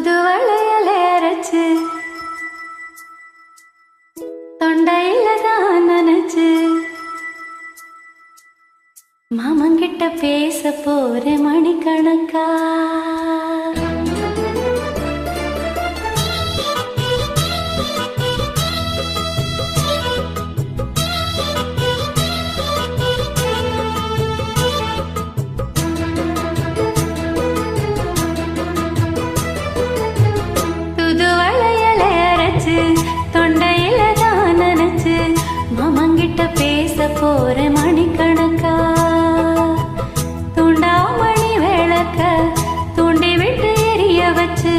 புது வளையலை அரைச்சு தொண்டையில தான் நினைச்சு மாமங்கிட்ட பேச போற மணிக்கணக்கா. தொண்டையில தான் நினைச்சு மாமங்கிட்ட பேச போற மணிக்கணக்கா. தூண்டாமணி விளக்க தூண்டி விட்டு எரிய வச்சு